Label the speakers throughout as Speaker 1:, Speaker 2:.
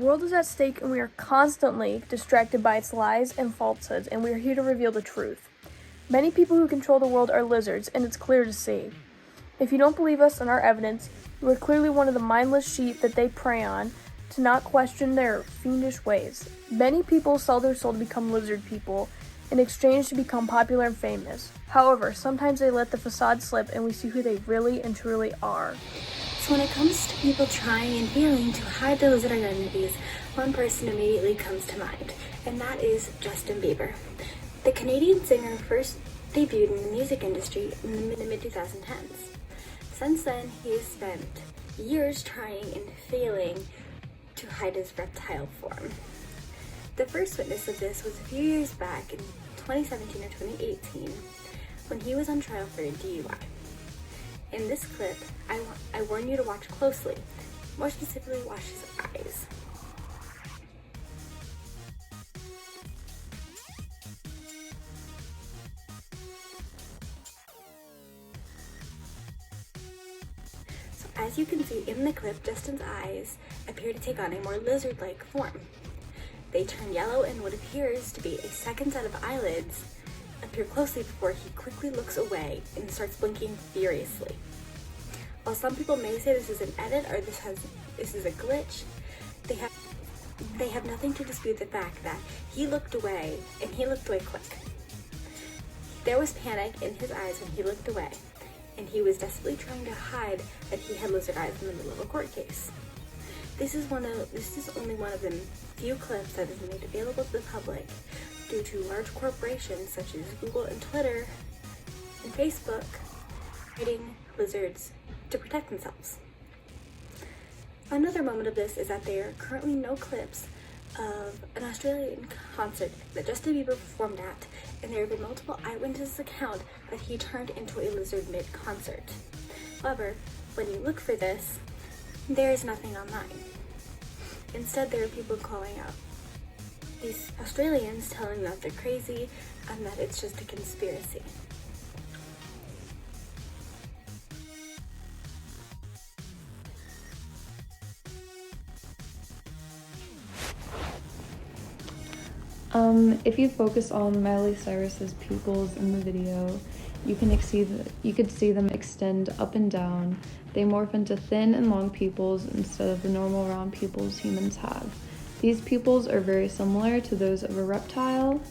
Speaker 1: world is at stake and we are constantly distracted by its lies and falsehoods, and we are here to reveal the truth. Many people who control the world are lizards, and it's clear to see. If you don't believe us and our evidence, you are clearly one of the mindless sheep that they prey on to not question their fiendish ways. Many people sell their soul to become lizard people in exchange to become popular and famous. However, sometimes they let the facade slip and we see who they really and truly are.
Speaker 2: So when it comes to people trying and failing to hide their lizard identities, one person immediately comes to mind, and that is Justin Bieber. The Canadian singer first debuted in the music industry in the mid-2010s. Since then, he has spent years trying and failing to hide his reptile form. The first witness of this was a few years back in 2017 or 2018 when he was on trial for a DUI. In this clip, I warn you to watch closely, more specifically watch his eyes. So as you can see in the clip, Justin's eyes appear to take on a more lizard-like form. They turn yellow and what appears to be a second set of eyelids appear closely before he quickly looks away and starts blinking furiously. While some people may say this is an edit or this is a glitch, they have nothing to dispute the fact that he looked away and he looked away quick. There was panic in his eyes when he looked away, and he was desperately trying to hide that he had lizard eyes in the middle of a court case. This is only one of the few clips that is made available to the public due to large corporations such as Google and Twitter and Facebook hiding lizards to protect themselves. Another moment of this is that there are currently no clips of an Australian concert that Justin Bieber performed at, and there have been multiple eyewitnesses account that he turned into a lizard mid-concert. However, when you look for this, there is nothing online. Instead, there are people calling out these Australians, telling them that they're crazy and that it's just a conspiracy.
Speaker 3: If you focus on Miley Cyrus's pupils in the video, you could see them extend up and down. They morph into thin and long pupils instead of the normal round pupils humans have. These pupils are very similar to those of a reptile.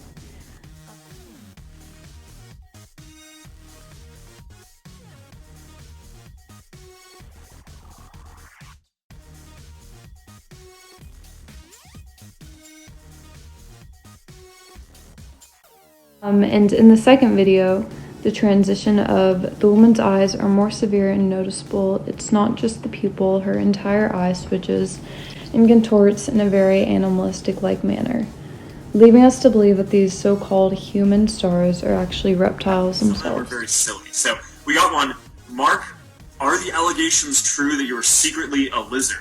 Speaker 3: And in the second video, the transition of the woman's eyes are more severe and noticeable. It's not just the pupil, her entire eye switches and contorts in a very animalistic-like manner, leaving us to believe that these so-called human stars are actually reptiles themselves.
Speaker 4: We're very silly. So we got one. Mark, are the allegations true that you're secretly a lizard?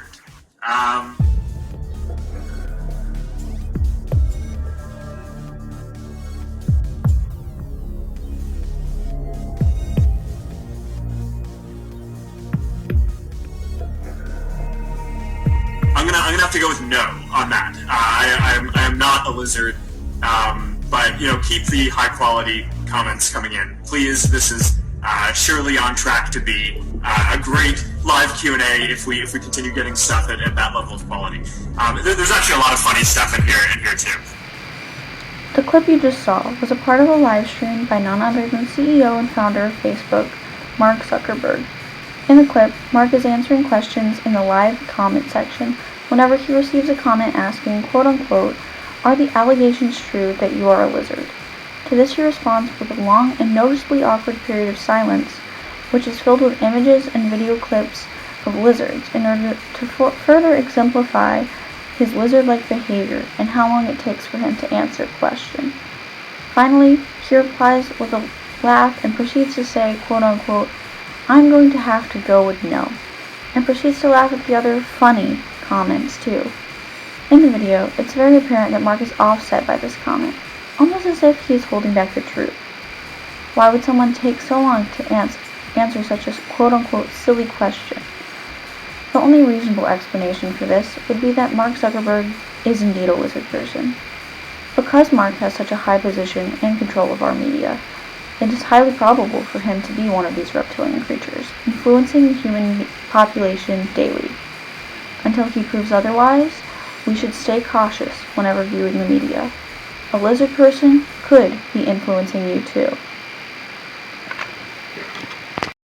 Speaker 4: I'm gonna have to go with no on that. I am not a lizard, but keep the high quality comments coming in, please. This is surely on track to be a great live Q&A if we continue getting stuff at that level of quality. There's actually a lot of funny stuff in here too.
Speaker 5: The clip you just saw was a part of a live stream by none other than CEO and founder of Facebook, Mark Zuckerberg. In the clip, Mark is answering questions in the live comment section whenever he receives a comment asking, quote-unquote, "Are the allegations true that you are a lizard?" To this he responds with a long and noticeably awkward period of silence, which is filled with images and video clips of lizards in order to further exemplify his lizard-like behavior and how long it takes for him to answer the question. Finally, he replies with a laugh and proceeds to say, quote-unquote, "I'm going to have to go with no," and proceeds to laugh at the other funny comments too. In the video, it's very apparent that Mark is offset by this comment, almost as if he is holding back the truth. Why would someone take so long to answer such a quote-unquote silly question? The only reasonable explanation for this would be that Mark Zuckerberg is indeed a lizard person. Because Mark has such a high position and control of our media, it is highly probable for him to be one of these reptilian creatures, influencing the human population daily. Until he proves otherwise, we should stay cautious whenever viewing the media. A lizard person could be influencing you too.